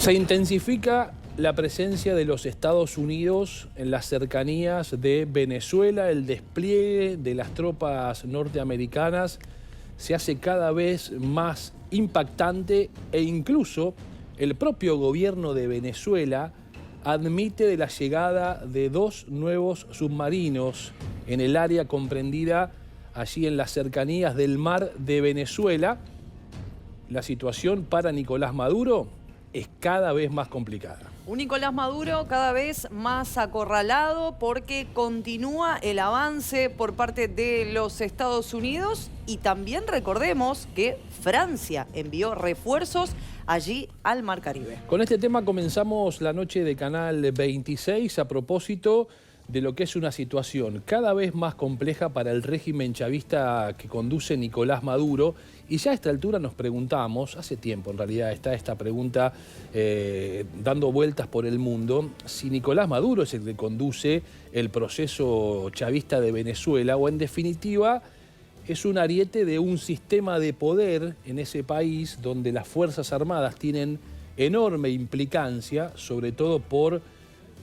Se intensifica la presencia de los Estados Unidos en las cercanías de Venezuela. El despliegue de las tropas norteamericanas se hace cada vez más impactante e incluso el propio gobierno de Venezuela admite de la llegada de 2 nuevos submarinos en el área comprendida allí en las cercanías del mar de Venezuela. La situación para Nicolás Maduro es cada vez más complicada. Un Nicolás Maduro cada vez más acorralado porque continúa el avance por parte de los Estados Unidos y también recordemos que Francia envió refuerzos allí al Mar Caribe. Con este tema comenzamos la noche de Canal 26 a propósito de lo que es una situación cada vez más compleja para el régimen chavista que conduce Nicolás Maduro. Y ya a esta altura nos preguntamos, hace tiempo en realidad está esta pregunta dando vueltas por el mundo, si Nicolás Maduro es el que conduce el proceso chavista de Venezuela o en definitiva es un ariete de un sistema de poder en ese país donde las Fuerzas Armadas tienen enorme implicancia, sobre todo por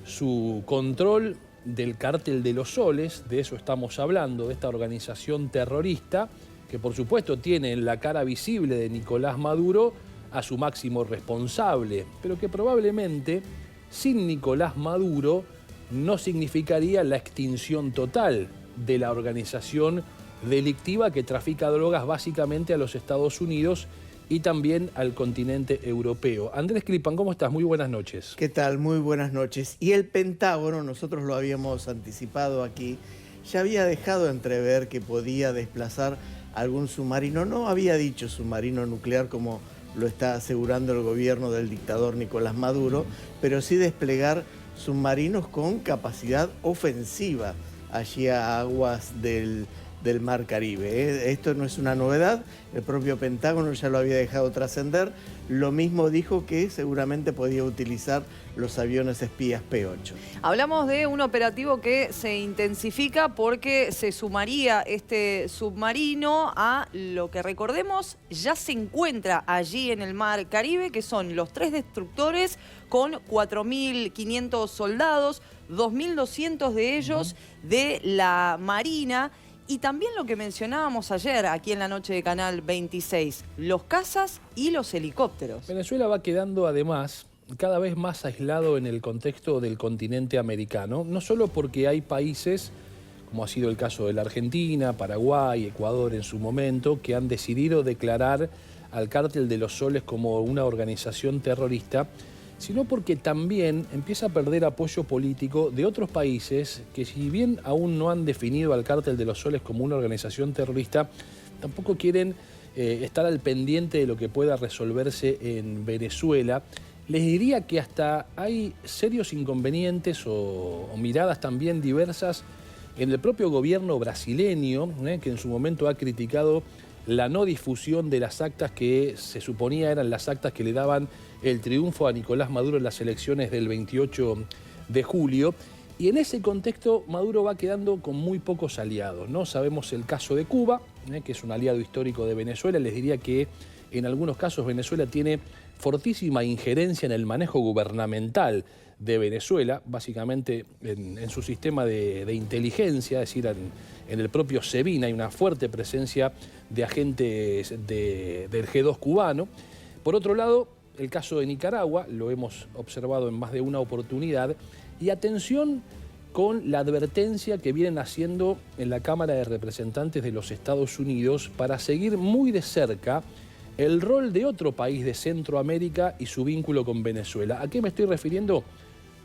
su control del Cártel de los Soles. De eso estamos hablando, de esta organización terrorista que por supuesto tiene en la cara visible de Nicolás Maduro a su máximo responsable, pero que probablemente sin Nicolás Maduro no significaría la extinción total de la organización delictiva que trafica drogas básicamente a los Estados Unidos y también al continente europeo. Andrés Cripan, ¿cómo estás? Muy buenas noches. ¿Qué tal? Muy buenas noches. Y el Pentágono, nosotros lo habíamos anticipado aquí, ya había dejado entrever que podía desplazar algún submarino. No había dicho submarino nuclear como lo está asegurando el gobierno del dictador Nicolás Maduro, pero sí desplegar submarinos con capacidad ofensiva allí a aguas del Mar Caribe. Esto no es una novedad, el propio Pentágono ya lo había dejado trascender. Lo mismo dijo que seguramente podía utilizar los aviones espías P-8. Hablamos de un operativo que se intensifica porque se sumaría este submarino a lo que recordemos ya se encuentra allí en el Mar Caribe, que son los 3 destructores con 4.500 soldados, 2.200 de ellos de la Marina. Y también lo que mencionábamos ayer aquí en la noche de Canal 26, los cazas y los helicópteros. Venezuela va quedando además cada vez más aislado en el contexto del continente americano, no solo porque hay países, como ha sido el caso de la Argentina, Paraguay, Ecuador en su momento, que han decidido declarar al Cártel de los Soles como una organización terrorista, sino porque también empieza a perder apoyo político de otros países que, si bien aún no han definido al Cártel de los Soles como una organización terrorista, tampoco quieren estar al pendiente de lo que pueda resolverse en Venezuela. Les diría que hasta hay serios inconvenientes o miradas también diversas en el propio gobierno brasileño, que en su momento ha criticado la no difusión de las actas que se suponía eran las actas que le daban el triunfo a Nicolás Maduro en las elecciones del 28 de julio. Y en ese contexto Maduro va quedando con muy pocos aliados, ¿no? Sabemos el caso de Cuba, que es un aliado histórico de Venezuela. Les diría que en algunos casos Venezuela tiene fortísima injerencia en el manejo gubernamental de Venezuela, básicamente en su sistema de inteligencia, es decir, en el propio SEBIN hay una fuerte presencia de agentes del G2 cubano. Por otro lado, el caso de Nicaragua, lo hemos observado en más de una oportunidad, y atención con la advertencia que vienen haciendo en la Cámara de Representantes de los Estados Unidos para seguir muy de cerca el rol de otro país de Centroamérica y su vínculo con Venezuela. ¿A qué me estoy refiriendo?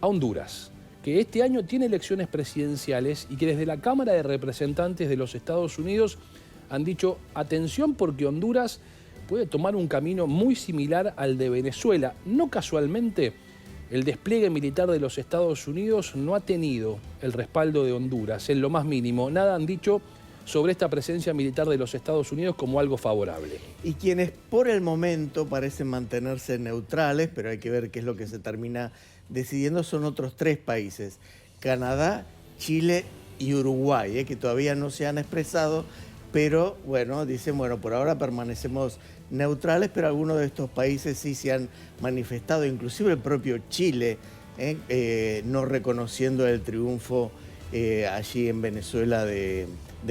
A Honduras, que este año tiene elecciones presidenciales y que desde la Cámara de Representantes de los Estados Unidos han dicho atención porque Honduras puede tomar un camino muy similar al de Venezuela. No casualmente, el despliegue militar de los Estados Unidos no ha tenido el respaldo de Honduras, en lo más mínimo. Nada han dicho sobre esta presencia militar de los Estados Unidos como algo favorable. Y quienes por el momento parecen mantenerse neutrales, pero hay que ver qué es lo que se termina decidiendo, son otros 3 países, Canadá, Chile y Uruguay, que todavía no se han expresado, pero bueno, dicen, bueno, por ahora permanecemos neutrales, pero algunos de estos países sí se han manifestado, inclusive el propio Chile, no reconociendo el triunfo allí en Venezuela de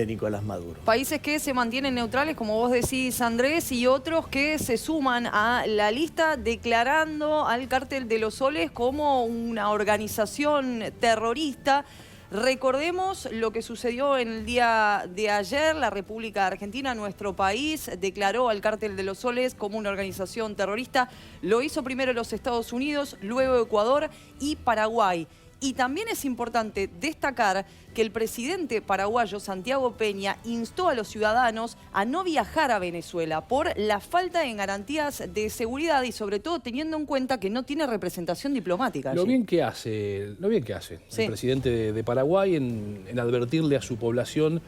Nicolás Maduro. Países que se mantienen neutrales, como vos decís, Andrés, y otros que se suman a la lista declarando al Cártel de los Soles como una organización terrorista. Recordemos lo que sucedió en el día de ayer. La República Argentina, nuestro país, declaró al Cártel de los Soles como una organización terrorista. Lo hizo primero los Estados Unidos, luego Ecuador y Paraguay. Y también es importante destacar que el presidente paraguayo, Santiago Peña, instó a los ciudadanos a no viajar a Venezuela por la falta de garantías de seguridad y sobre todo teniendo en cuenta que no tiene representación diplomática allí. Lo bien que hace Sí. el presidente de Paraguay en advertirle a su población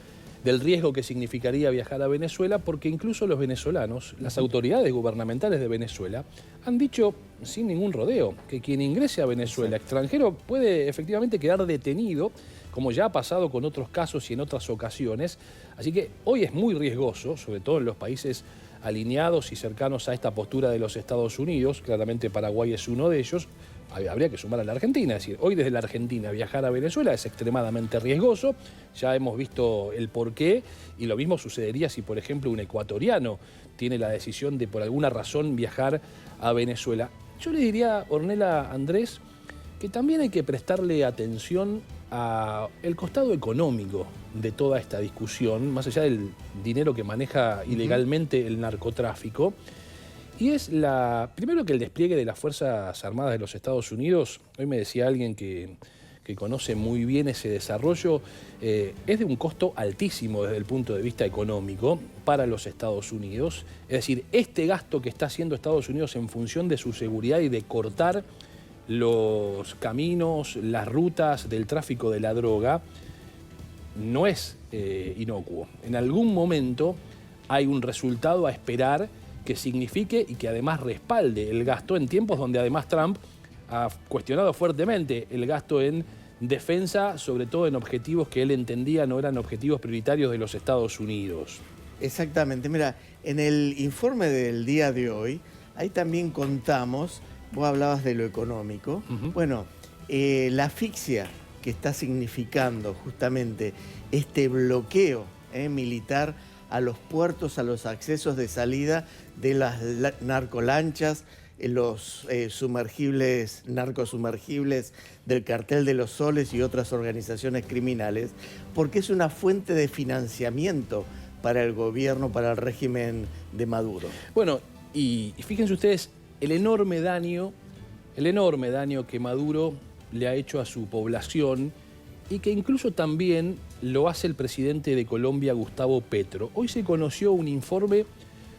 del riesgo que significaría viajar a Venezuela, porque incluso los venezolanos, las autoridades gubernamentales de Venezuela, han dicho sin ningún rodeo que quien ingrese a Venezuela extranjero puede efectivamente quedar detenido, como ya ha pasado con otros casos y en otras ocasiones. Así que hoy es muy riesgoso, sobre todo en los países alineados y cercanos a esta postura de los Estados Unidos, claramente Paraguay es uno de ellos. Habría que sumar a la Argentina, es decir, hoy desde la Argentina viajar a Venezuela es extremadamente riesgoso, ya hemos visto el porqué, y lo mismo sucedería si, por ejemplo, un ecuatoriano tiene la decisión de por alguna razón viajar a Venezuela. Yo le diría, Ornella, Andrés, que también hay que prestarle atención al costado económico de toda esta discusión, más allá del dinero que maneja ilegalmente el narcotráfico. Y es primero que el despliegue de las Fuerzas Armadas de los Estados Unidos, hoy me decía alguien que conoce muy bien ese desarrollo, es de un costo altísimo desde el punto de vista económico para los Estados Unidos. Es decir, este gasto que está haciendo Estados Unidos en función de su seguridad y de cortar los caminos, las rutas del tráfico de la droga, no es inocuo. En algún momento hay un resultado a esperar que signifique y que además respalde el gasto en tiempos donde además Trump ha cuestionado fuertemente el gasto en defensa, sobre todo en objetivos que él entendía no eran objetivos prioritarios de los Estados Unidos. Exactamente. Mira, en el informe del día de hoy, ahí también contamos, vos hablabas de lo económico, bueno, la asfixia que está significando justamente este bloqueo militar a los puertos, a los accesos de salida de las narcolanchas, los narcosumergibles del Cartel de los Soles y otras organizaciones criminales, porque es una fuente de financiamiento para el gobierno, para el régimen de Maduro. Bueno, y fíjense ustedes el enorme daño que Maduro le ha hecho a su población y que incluso también lo hace el presidente de Colombia, Gustavo Petro. Hoy se conoció un informe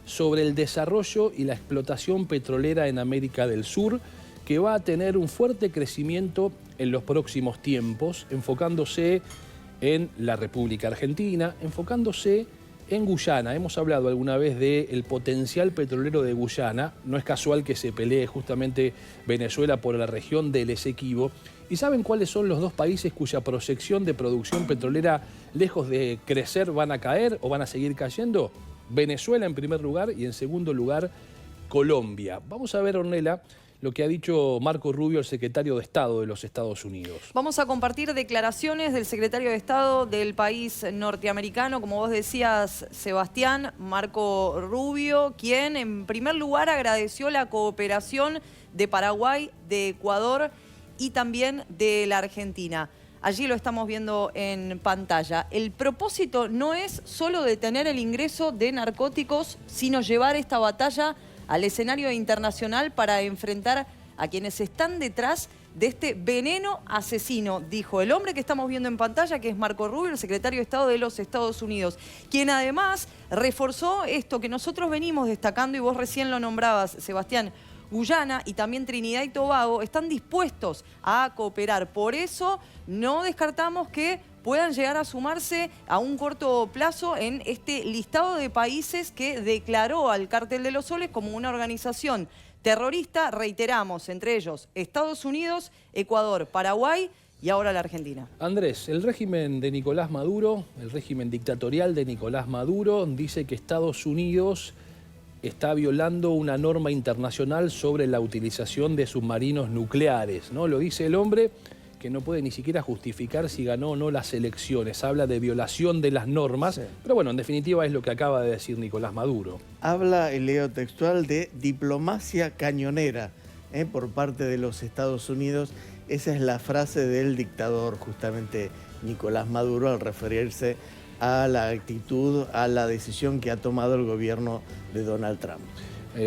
sobre el desarrollo y la explotación petrolera en América del Sur, que va a tener un fuerte crecimiento en los próximos tiempos, enfocándose en la República Argentina, enfocándose en Guyana. Hemos hablado alguna vez del potencial petrolero de Guyana. No es casual que se pelee justamente Venezuela por la región del Esequibo. ¿Y saben cuáles son los dos países cuya proyección de producción petrolera, lejos de crecer, van a caer o van a seguir cayendo? Venezuela en primer lugar y en segundo lugar Colombia. Vamos a ver, Ornella, lo que ha dicho Marco Rubio, el secretario de Estado de los Estados Unidos. Vamos a compartir declaraciones del secretario de Estado del país norteamericano, como vos decías, Sebastián, Marco Rubio, quien en primer lugar agradeció la cooperación de Paraguay, de Ecuador y también de la Argentina. Allí lo estamos viendo en pantalla. El propósito no es solo detener el ingreso de narcóticos, sino llevar esta batalla al escenario internacional para enfrentar a quienes están detrás de este veneno asesino, dijo el hombre que estamos viendo en pantalla, que es Marco Rubio, el secretario de Estado de los Estados Unidos, quien además reforzó esto que nosotros venimos destacando y vos recién lo nombrabas, Sebastián. Guyana y también Trinidad y Tobago están dispuestos a cooperar. Por eso no descartamos que puedan llegar a sumarse a un corto plazo en este listado de países que declaró al Cártel de los Soles como una organización terrorista, reiteramos, entre ellos Estados Unidos, Ecuador, Paraguay y ahora la Argentina. Andrés, el régimen de Nicolás Maduro, el régimen dictatorial de Nicolás Maduro, dice que Estados Unidos está violando una norma internacional sobre la utilización de submarinos nucleares, ¿no? Lo dice el hombre que no puede ni siquiera justificar si ganó o no las elecciones. Habla de violación de las normas, sí. Pero bueno, en definitiva es lo que acaba de decir Nicolás Maduro. Habla, y leo textual, de diplomacia cañonera por parte de los Estados Unidos. Esa es la frase del dictador, justamente Nicolás Maduro, al referirse a la actitud, a la decisión que ha tomado el gobierno de Donald Trump.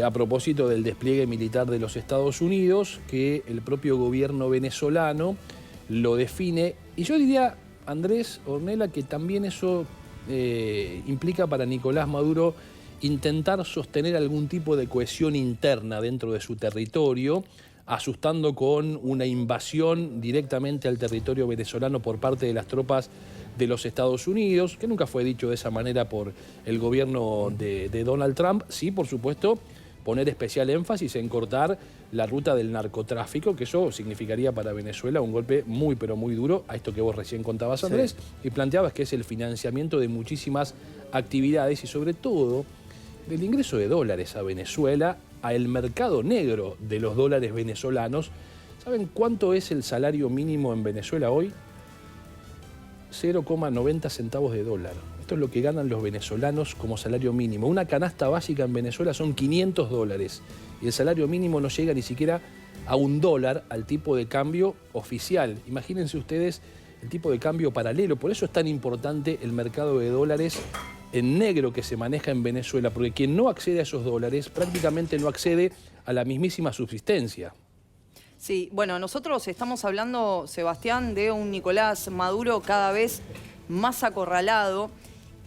A propósito del despliegue militar de los Estados Unidos, que el propio gobierno venezolano lo define, y yo diría, Andrés, Ornella, que también eso implica para Nicolás Maduro intentar sostener algún tipo de cohesión interna dentro de su territorio, asustando con una invasión directamente al territorio venezolano por parte de las tropas de los Estados Unidos, que nunca fue dicho de esa manera por el gobierno de Donald Trump. Sí, por supuesto, poner especial énfasis en cortar la ruta del narcotráfico, que eso significaría para Venezuela un golpe muy, pero muy duro a esto que vos recién contabas, Andrés, sí. Y planteabas que es el financiamiento de muchísimas actividades y sobre todo del ingreso de dólares a Venezuela, al mercado negro de los dólares venezolanos. ¿Saben cuánto es el salario mínimo en Venezuela hoy? 0,90 centavos de dólar. Esto es lo que ganan los venezolanos como salario mínimo. Una canasta básica en Venezuela son 500 dólares y el salario mínimo no llega ni siquiera a $1 al tipo de cambio oficial. Imagínense ustedes el tipo de cambio paralelo. Por eso es tan importante el mercado de dólares en negro que se maneja en Venezuela, porque quien no accede a esos dólares prácticamente no accede a la mismísima subsistencia. Sí, bueno, nosotros estamos hablando, Sebastián, de un Nicolás Maduro cada vez más acorralado.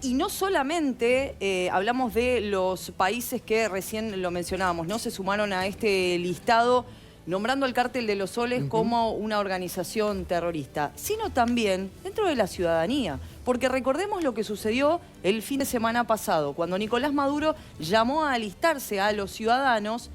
Y no solamente hablamos de los países que recién lo mencionábamos, ¿no? Se sumaron a este listado nombrando al Cártel de los Soles como una organización terrorista, sino también dentro de la ciudadanía. Porque recordemos lo que sucedió el fin de semana pasado, cuando Nicolás Maduro llamó a alistarse a los ciudadanos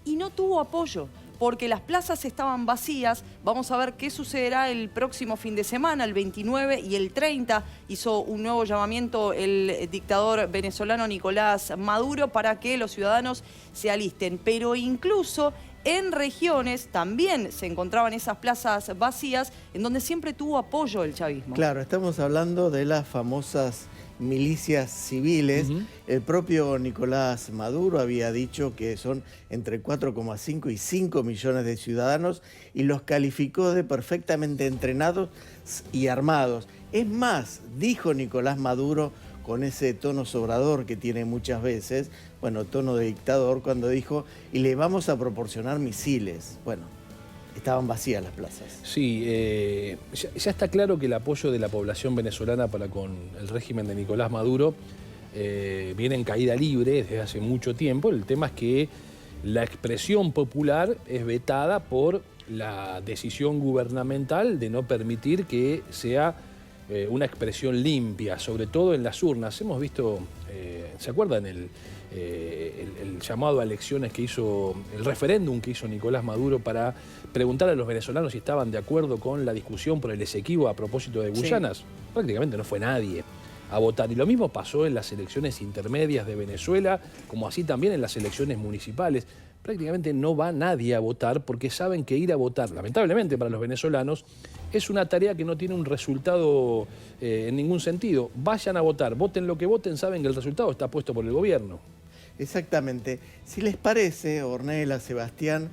y no tuvo apoyo, porque las plazas estaban vacías. Vamos a ver qué sucederá el próximo fin de semana, el 29 y el 30. Hizo un nuevo llamamiento el dictador venezolano Nicolás Maduro para que los ciudadanos se alisten. Pero incluso en regiones también se encontraban esas plazas vacías en donde siempre tuvo apoyo el chavismo. Claro, estamos hablando de las famosas milicias civiles. El propio Nicolás Maduro había dicho que son entre 4,5 y 5 millones de ciudadanos y los calificó de perfectamente entrenados y armados. Es más, dijo Nicolás Maduro con ese tono sobrador que tiene muchas veces, bueno, tono de dictador, cuando dijo, y le vamos a proporcionar misiles. Bueno, estaban vacías las plazas. Sí, ya está claro que el apoyo de la población venezolana para con el régimen de Nicolás Maduro viene en caída libre desde hace mucho tiempo. El tema es que la expresión popular es vetada por la decisión gubernamental de no permitir que sea una expresión limpia, sobre todo en las urnas. Hemos visto, ¿se acuerdan el llamado a elecciones que hizo, el referéndum que hizo Nicolás Maduro para preguntar a los venezolanos si estaban de acuerdo con la discusión por el Esequibo a propósito de Guyanas? Sí. Prácticamente no fue nadie a votar. Y lo mismo pasó en las elecciones intermedias de Venezuela, como así también en las elecciones municipales. Prácticamente no va nadie a votar porque saben que ir a votar, lamentablemente para los venezolanos, es una tarea que no tiene un resultado en ningún sentido. Vayan a votar, voten lo que voten, saben que el resultado está puesto por el gobierno. Exactamente. Si les parece, Ornella, Sebastián,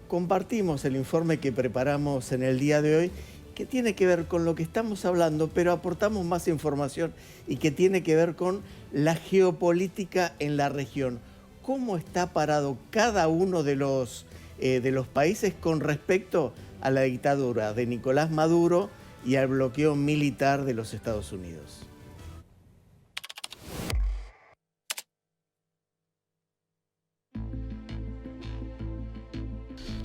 compartimos el informe que preparamos en el día de hoy, que tiene que ver con lo que estamos hablando, pero aportamos más información y que tiene que ver con la geopolítica en la región. ¿Cómo está parado cada uno de los países con respecto a la dictadura de Nicolás Maduro y al bloqueo militar de los Estados Unidos?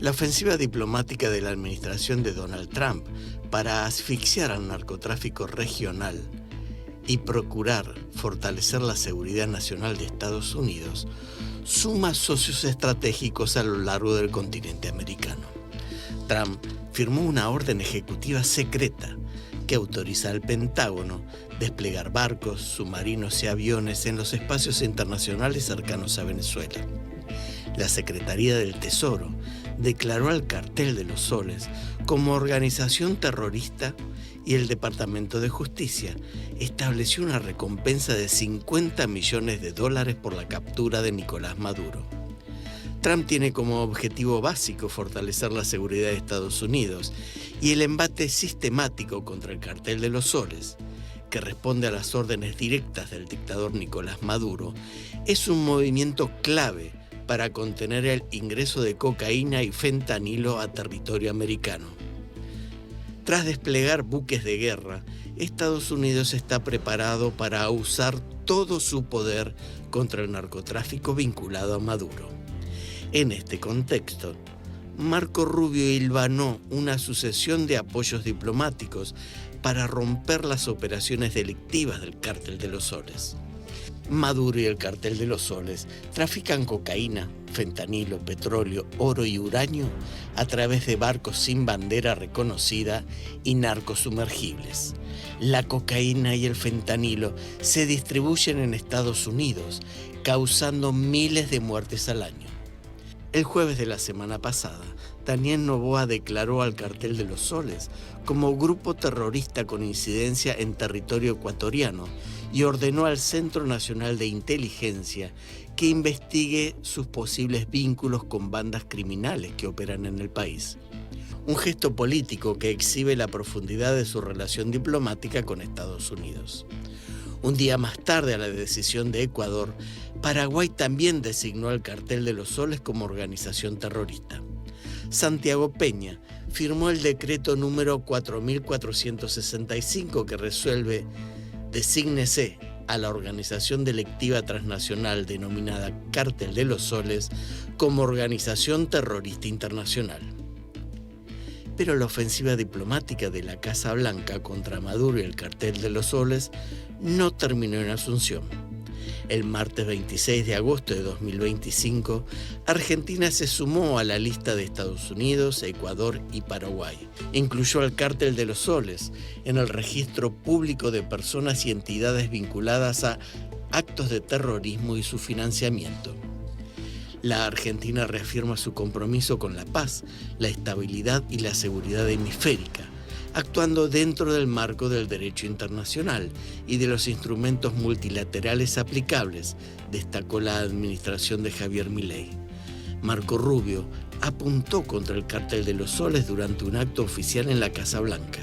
La ofensiva diplomática de la administración de Donald Trump para asfixiar al narcotráfico regional y procurar fortalecer la seguridad nacional de Estados Unidos suma socios estratégicos a lo largo del continente americano. Trump firmó una orden ejecutiva secreta que autoriza al Pentágono desplegar barcos, submarinos y aviones en los espacios internacionales cercanos a Venezuela. La Secretaría del Tesoro declaró al Cartel de los Soles como organización terrorista y el Departamento de Justicia estableció una recompensa de $50 millones por la captura de Nicolás Maduro. Trump tiene como objetivo básico fortalecer la seguridad de Estados Unidos y el embate sistemático contra el Cartel de los Soles, que responde a las órdenes directas del dictador Nicolás Maduro, es un movimiento clave para contener el ingreso de cocaína y fentanilo a territorio americano. Tras desplegar buques de guerra, Estados Unidos está preparado para usar todo su poder contra el narcotráfico vinculado a Maduro. En este contexto, Marco Rubio hilvanó una sucesión de apoyos diplomáticos para romper las operaciones delictivas del Cártel de los Soles. Maduro y el Cartel de los Soles trafican cocaína, fentanilo, petróleo, oro y uranio a través de barcos sin bandera reconocida y narcosumergibles. La cocaína y el fentanilo se distribuyen en Estados Unidos, causando miles de muertes al año. El jueves de la semana pasada, Daniel Noboa declaró al Cartel de los Soles como grupo terrorista con incidencia en territorio ecuatoriano y ordenó al Centro Nacional de Inteligencia que investigue sus posibles vínculos con bandas criminales que operan en el país. Un gesto político que exhibe la profundidad de su relación diplomática con Estados Unidos. Un día más tarde a la decisión de Ecuador, Paraguay también designó al Cartel de los Soles como organización terrorista. Santiago Peña firmó el decreto número 4465 que resuelve: desígnese a la organización delictiva transnacional denominada Cártel de los Soles como organización terrorista internacional. Pero la ofensiva diplomática de la Casa Blanca contra Maduro y el Cartel de los Soles no terminó en Asunción. El martes 26 de agosto de 2025, Argentina se sumó a la lista de Estados Unidos, Ecuador y Paraguay. Incluyó al Cártel de los Soles en el registro público de personas y entidades vinculadas a actos de terrorismo y su financiamiento. La Argentina reafirma su compromiso con la paz, la estabilidad y la seguridad hemisférica, actuando dentro del marco del derecho internacional y de los instrumentos multilaterales aplicables, destacó la administración de Javier Milei. Marco Rubio apuntó contra el Cártel de los Soles durante un acto oficial en la Casa Blanca.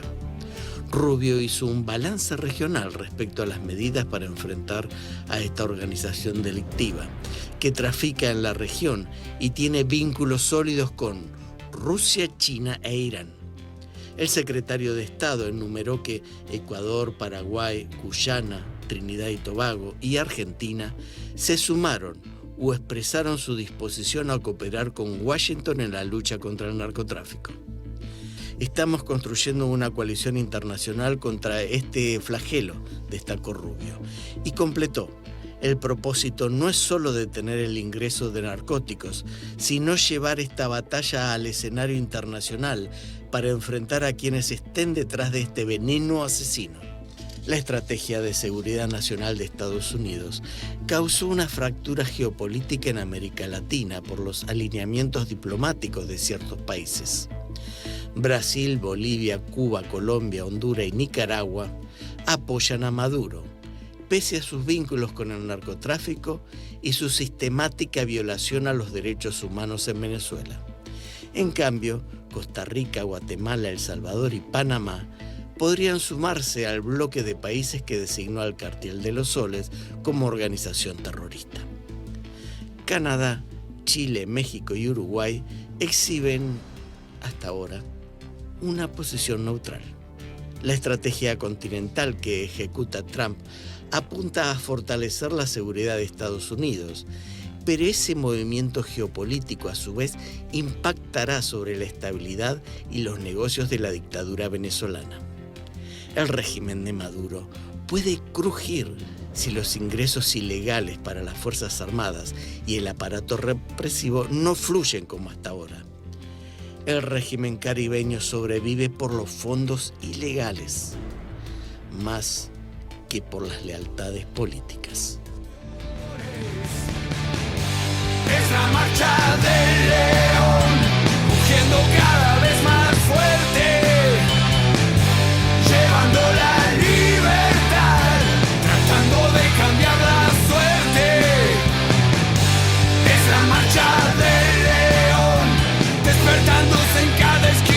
Rubio hizo un balance regional respecto a las medidas para enfrentar a esta organización delictiva, que trafica en la región y tiene vínculos sólidos con Rusia, China e Irán. El secretario de Estado enumeró que Ecuador, Paraguay, Guyana, Trinidad y Tobago y Argentina se sumaron o expresaron su disposición a cooperar con Washington en la lucha contra el narcotráfico. Estamos construyendo una coalición internacional contra este flagelo, destacó Rubio, y completó: el propósito no es solo detener el ingreso de narcóticos, sino llevar esta batalla al escenario internacional para enfrentar a quienes estén detrás de este veneno asesino. La estrategia de seguridad nacional de Estados Unidos causó una fractura geopolítica en América Latina por los alineamientos diplomáticos de ciertos países. Brasil, Bolivia, Cuba, Colombia, Honduras y Nicaragua apoyan a Maduro, pese a sus vínculos con el narcotráfico y su sistemática violación a los derechos humanos en Venezuela. En cambio, Costa Rica, Guatemala, El Salvador y Panamá podrían sumarse al bloque de países que designó al Cartel de los Soles como organización terrorista. Canadá, Chile, México y Uruguay exhiben, hasta ahora, una posición neutral. La estrategia continental que ejecuta Trump apunta a fortalecer la seguridad de Estados Unidos, pero ese movimiento geopolítico a su vez impactará sobre la estabilidad y los negocios de la dictadura venezolana. El régimen de Maduro puede crujir si los ingresos ilegales para las Fuerzas Armadas y el aparato represivo no fluyen como hasta ahora. El régimen caribeño sobrevive por los fondos ilegales, más que por las lealtades políticas. Es la marcha del león, rugiendo cada